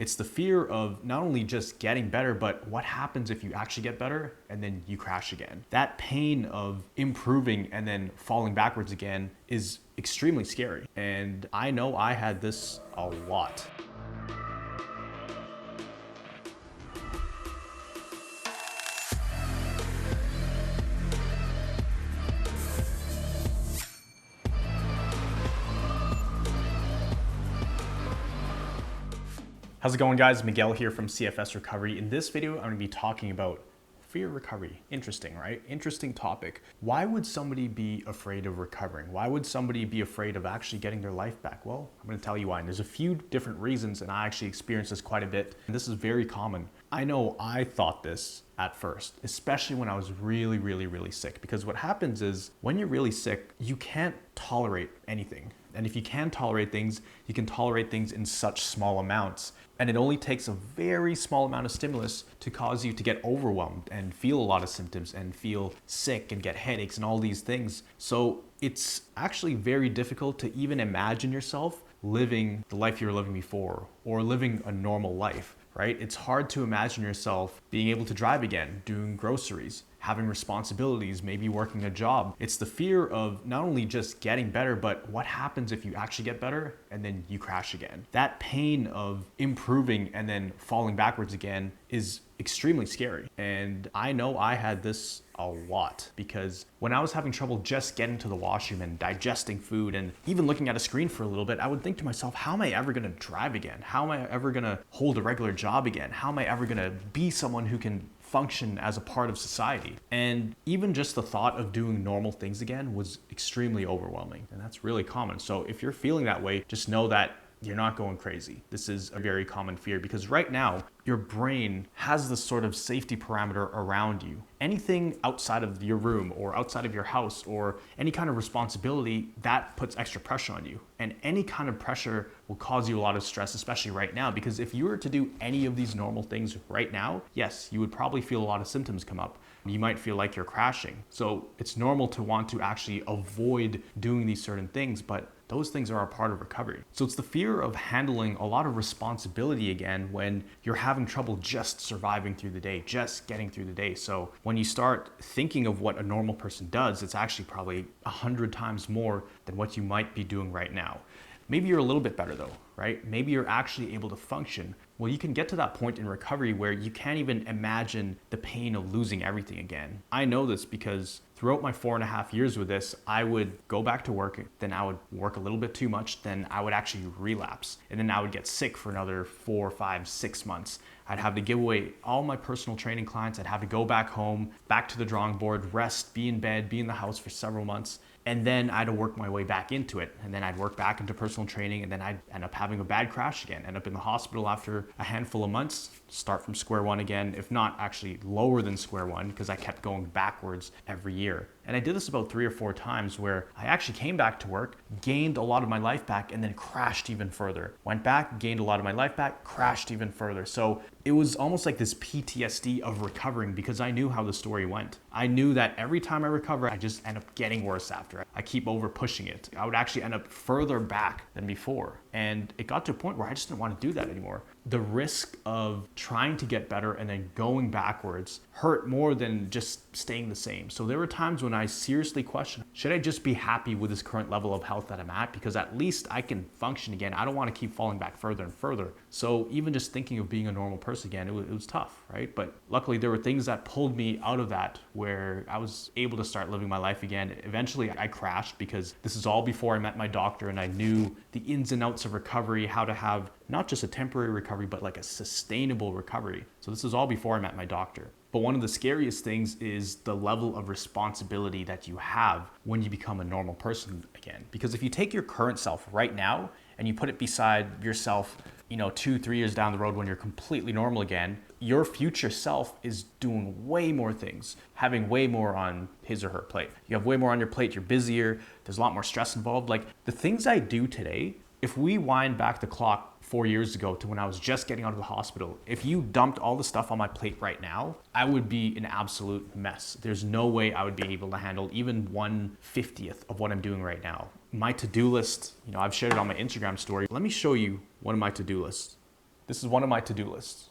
It's the fear of not only just getting better, but what happens if you actually get better and then you crash again. That pain of improving and then falling backwards again is extremely scary. And I know I had this a lot. How's it going, guys? Miguel here from CFS Recovery. In this video, I'm going to be talking about fear recovery. Interesting, right? Interesting topic. Why would somebody be afraid of recovering? Why would somebody be afraid of actually getting their life back? Well, I'm going to tell you why. And there's a few different reasons, and I actually experienced this quite a bit. And this is very common. I know I thought this at first, especially when I was really sick. Because what happens is when you're really sick, you can't tolerate anything. And if you can tolerate things, you can tolerate things in such small amounts. And it only takes a very small amount of stimulus to cause you to get overwhelmed and feel a lot of symptoms and feel sick and get headaches and all these things. So it's actually very difficult to even imagine yourself living the life you were living before or living a normal life, right? It's hard to imagine yourself being able to drive again, doing groceries, having responsibilities, maybe working a job. It's the fear of not only just getting better, but what happens if you actually get better and then you crash again. That pain of improving and then falling backwards again is extremely scary. And I know I had this a lot because when I was having trouble just getting to the washroom and digesting food and even looking at a screen for a little bit, I would think to myself, how am I ever gonna drive again? How am I ever gonna hold a regular job again? How am I ever gonna be someone who can function as a part of society? And even just the thought of doing normal things again was extremely overwhelming. And that's really common. So if you're feeling that way, just know that you're not going crazy. This is a very common fear because right now, your brain has this sort of safety parameter around you. Anything outside of your room or outside of your house or any kind of responsibility, that puts extra pressure on you. And any kind of pressure will cause you a lot of stress, especially right now, because if you were to do any of these normal things right now, yes, you would probably feel a lot of symptoms come up. You might feel like you're crashing. So it's normal to want to actually avoid doing these certain things, but those things are a part of recovery. So it's the fear of handling a lot of responsibility again when you're having trouble just surviving through the day, just getting through the day. So when you start thinking of what a normal person does, it's actually probably 100 times more than what you might be doing right now. Maybe you're a little bit better though, right? Maybe you're actually able to function. Well, you can get to that point in recovery where you can't even imagine the pain of losing everything again. I know this because throughout my 4.5 years with this, I would go back to work, then I would work a little bit too much, then I would actually relapse. And then I would get sick for another 4, 5, 6 months. I'd have to give away all my personal training clients. I'd have to go back home, back to the drawing board, rest, be in bed, be in the house for several months. And then I'd work my way back into it. And then I'd work back into personal training, and then I'd end up having a bad crash again, end up in the hospital after a handful of months, start from square one again, if not actually lower than square one, because I kept going backwards every year. And I did this about 3 or 4 times where I actually came back to work, gained a lot of my life back, and then crashed even further. Went back, gained a lot of my life back, crashed even further. So it was almost like this PTSD of recovering because I knew how the story went. I knew that every time I recover, I just end up getting worse after. I keep over pushing it. I would actually end up further back than before. And it got to a point where I just didn't want to do that anymore. The risk of trying to get better and then going backwards hurt more than just staying the same. So there were times when I seriously questioned, should I just be happy with this current level of health that I'm at? Because at least I can function again. I don't want to keep falling back further and further. So even just thinking of being a normal person again, it was tough, right? But luckily there were things that pulled me out of that where I was able to start living my life again. Eventually I crashed because this is all before I met my doctor and I knew the ins and outs of recovery, how to have not just a temporary recovery, but like a sustainable recovery. So this is all before I met my doctor. But one of the scariest things is the level of responsibility that you have when you become a normal person again. Because if you take your current self right now and you put it beside yourself, 2, 3 years down the road when you're completely normal again, your future self is doing way more things, having way more on his or her plate. You have way more on your plate, you're busier, there's a lot more stress involved. Like the things I do today, if we wind back the clock 4 years ago to when I was just getting out of the hospital, if you dumped all the stuff on my plate right now, I would be an absolute mess. There's no way I would be able to handle even 1/50th of what I'm doing right now. My to-do list, I've shared it on my Instagram story. Let me show you one of my to-do lists. This is one of my to-do lists.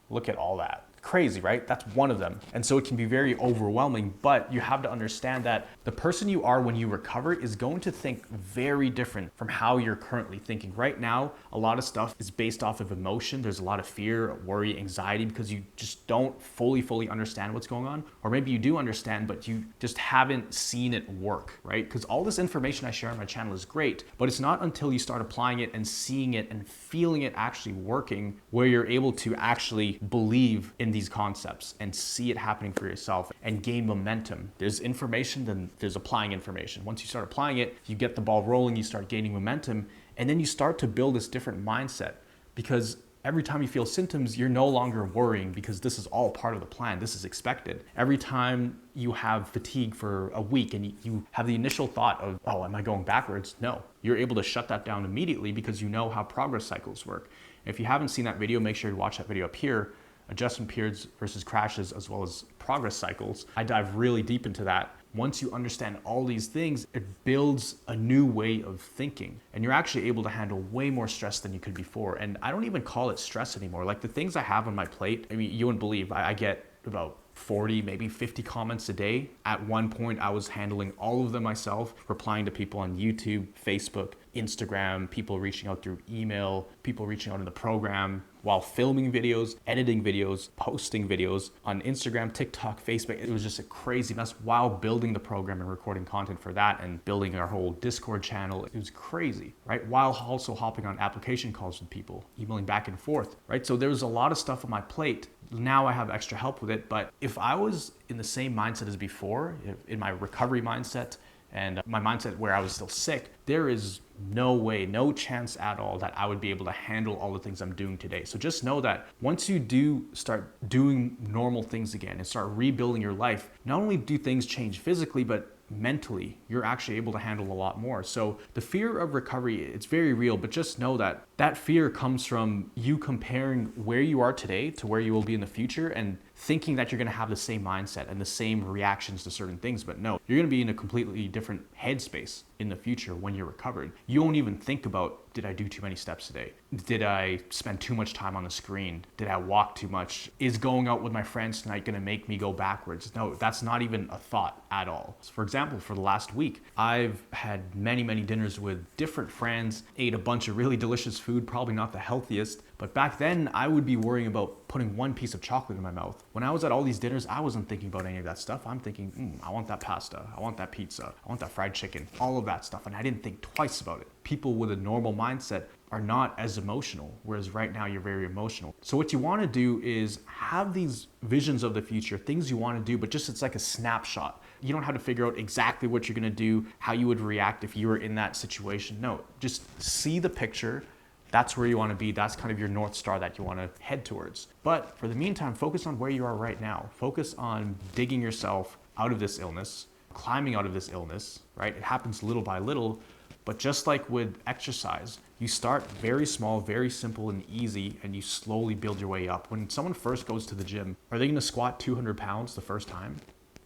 Look at all that. Crazy, right? That's one of them. And so it can be very overwhelming, but you have to understand that the person you are when you recover is going to think very different from how you're currently thinking. Right now, a lot of stuff is based off of emotion. There's a lot of fear, worry, anxiety, because you just don't fully understand what's going on. Or maybe you do understand, but you just haven't seen it work, right? Because all this information I share on my channel is great, but it's not until you start applying it and seeing it and feeling it actually working where you're able to actually believe in these concepts and see it happening for yourself and gain momentum. There's information, then there's applying information. Once you start applying it, you get the ball rolling, you start gaining momentum, and then you start to build this different mindset, because every time you feel symptoms, you're no longer worrying, because this is all part of the plan. This is expected. Every time you have fatigue for a week and you have the initial thought of, oh, am I going backwards? No, you're able to shut that down immediately because you know how progress cycles work. If you haven't seen that video, make sure to watch that video up here. Adjustment periods versus crashes, as well as progress cycles. I dive really deep into that. Once you understand all these things, it builds a new way of thinking, and you're actually able to handle way more stress than you could before. And I don't even call it stress anymore. Like the things I have on my plate, I mean, you wouldn't believe, I get about 40, maybe 50 comments a day. At one point, I was handling all of them myself, replying to people on YouTube, Facebook, Instagram, people reaching out through email, people reaching out in the program while filming videos, editing videos, posting videos on Instagram, TikTok, Facebook. It was just a crazy mess while building the program and recording content for that and building our whole Discord channel. It was crazy, right? While also hopping on application calls with people, emailing back and forth, right? So there was a lot of stuff on my plate. Now I have extra help with it, but if I was in the same mindset as before, in my recovery mindset and my mindset where I was still sick, there is no way, no chance at all that I would be able to handle all the things I'm doing today. So just know that once you do start doing normal things again and start rebuilding your life, not only do things change physically, but mentally, you're actually able to handle a lot more. So the fear of recovery, it's very real, but just know that that fear comes from you comparing where you are today to where you will be in the future and thinking that you're going to have the same mindset and the same reactions to certain things. But no, you're going to be in a completely different headspace in the future when you're recovered. You won't even think about, did I do too many steps today? Did I spend too much time on the screen? Did I walk too much? Is going out with my friends tonight going to make me go backwards? No, that's not even a thought at all. So for example, for the last week, I've had many dinners with different friends, ate a bunch of really delicious food, probably not the healthiest, but back then I would be worrying about putting one piece of chocolate in my mouth. When I was at all these dinners, I wasn't thinking about any of that stuff. I'm thinking, I want that pasta, I want that pizza, I want that fried chicken, all of that stuff. And I didn't think twice about it. People with a normal mindset are not as emotional, whereas right now you're very emotional. So what you want to do is have these visions of the future, things you want to do, but just it's like a snapshot. You don't have to figure out exactly what you're going to do, how you would react if you were in that situation. No, just see the picture. That's where you want to be. That's kind of your North Star that you want to head towards. But for the meantime, focus on where you are right now. Focus on digging yourself out of this illness, climbing out of this illness, right? It happens little by little, but just like with exercise, you start very small, very simple and easy, and you slowly build your way up. When someone first goes to the gym, are they going to squat 200 pounds the first time?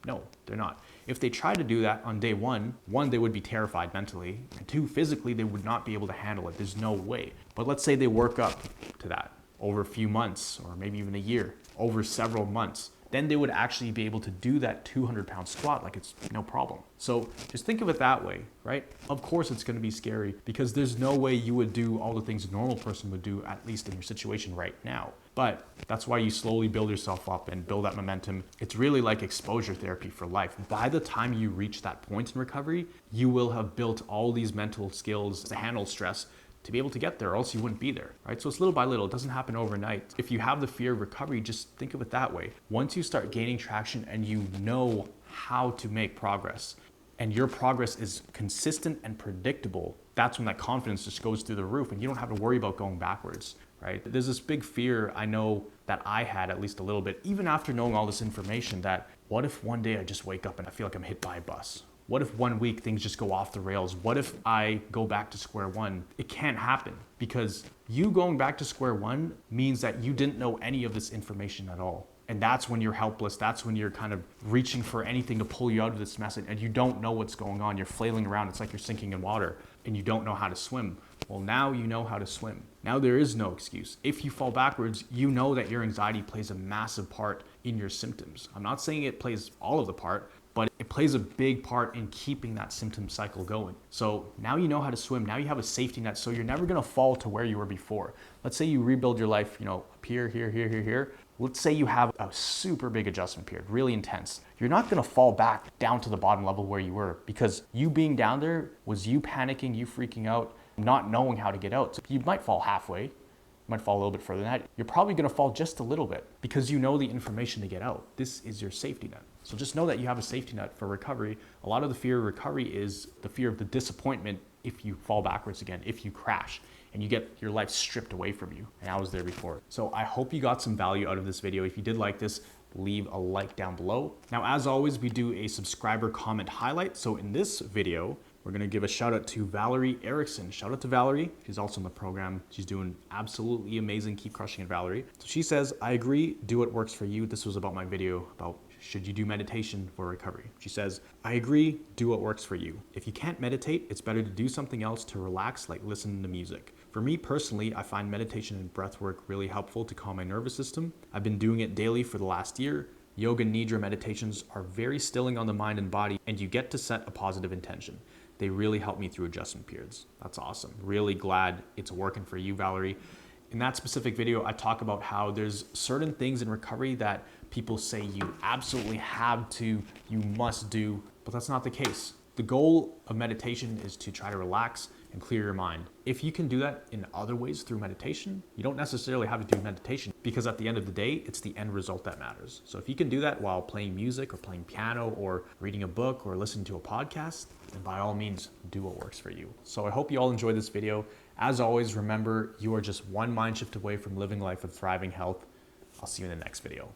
No, they're not. If they try to do that on day one, they would be terrified mentally, and two, physically, they would not be able to handle it. There's no way. But let's say they work up to that over a few months, or maybe even a year, over several months. Then they would actually be able to do that 200-pound squat like it's no problem. So just think of it that way, right? Of course it's going to be scary because there's no way you would do all the things a normal person would do, at least in your situation right now. But that's why you slowly build yourself up and build that momentum. It's really like exposure therapy for life. By the time you reach that point in recovery, you will have built all these mental skills to handle stress to be able to get there, or else you wouldn't be there, right? So it's little by little, it doesn't happen overnight. If you have the fear of recovery, just think of it that way. Once you start gaining traction and you know how to make progress, and your progress is consistent and predictable, that's when that confidence just goes through the roof and you don't have to worry about going backwards, right? There's this big fear I know that I had, at least a little bit, even after knowing all this information, that what if one day I just wake up and I feel like I'm hit by a bus? What if 1 week things just go off the rails? What if I go back to square one? It can't happen, because you going back to square one means that you didn't know any of this information at all. And that's when you're helpless. That's when you're kind of reaching for anything to pull you out of this mess, and you don't know what's going on. You're flailing around. It's like you're sinking in water and you don't know how to swim. Well, now you know how to swim. Now there is no excuse. If you fall backwards, you know that your anxiety plays a massive part in your symptoms. I'm not saying it plays all of the part, but it plays a big part in keeping that symptom cycle going. So now you know how to swim. Now you have a safety net, so you're never gonna fall to where you were before. Let's say you rebuild your life, up here, here. Let's say you have a super big adjustment period, really intense. You're not gonna fall back down to the bottom level where you were, because you being down there was you panicking, you freaking out, not knowing how to get out. So you might fall halfway, you might fall a little bit further than that. You're probably gonna fall just a little bit because you know the information to get out. This is your safety net. So just know that you have a safety net for recovery. A lot of the fear of recovery is the fear of the disappointment if you fall backwards again, if you crash and you get your life stripped away from you. And I was there before. So I hope you got some value out of this video. If you did like this, leave a like down below. Now, as always, we do a subscriber comment highlight. So in this video, we're gonna give a shout out to Valerie Erickson. Shout out to Valerie. She's also in the program. She's doing absolutely amazing. Keep crushing it, Valerie. So she says, I agree, do what works for you. This was about my video about should you do meditation for recovery? She says, I agree, do what works for you. If you can't meditate, it's better to do something else to relax, like listen to music. For me personally, I find meditation and breath work really helpful to calm my nervous system. I've been doing it daily for the last year. Yoga Nidra meditations are very stilling on the mind and body, and you get to set a positive intention. They really help me through adjustment periods. That's awesome. Really glad it's working for you, Valerie. In that specific video, I talk about how there's certain things in recovery that people say you absolutely have to, you must do, but that's not the case. The goal of meditation is to try to relax and clear your mind. If you can do that in other ways through meditation, you don't necessarily have to do meditation, because at the end of the day, it's the end result that matters. So if you can do that while playing music or playing piano or reading a book or listening to a podcast, then by all means, do what works for you. So I hope you all enjoyed this video. As always, remember, you are just one mind shift away from living life with thriving health. I'll see you in the next video.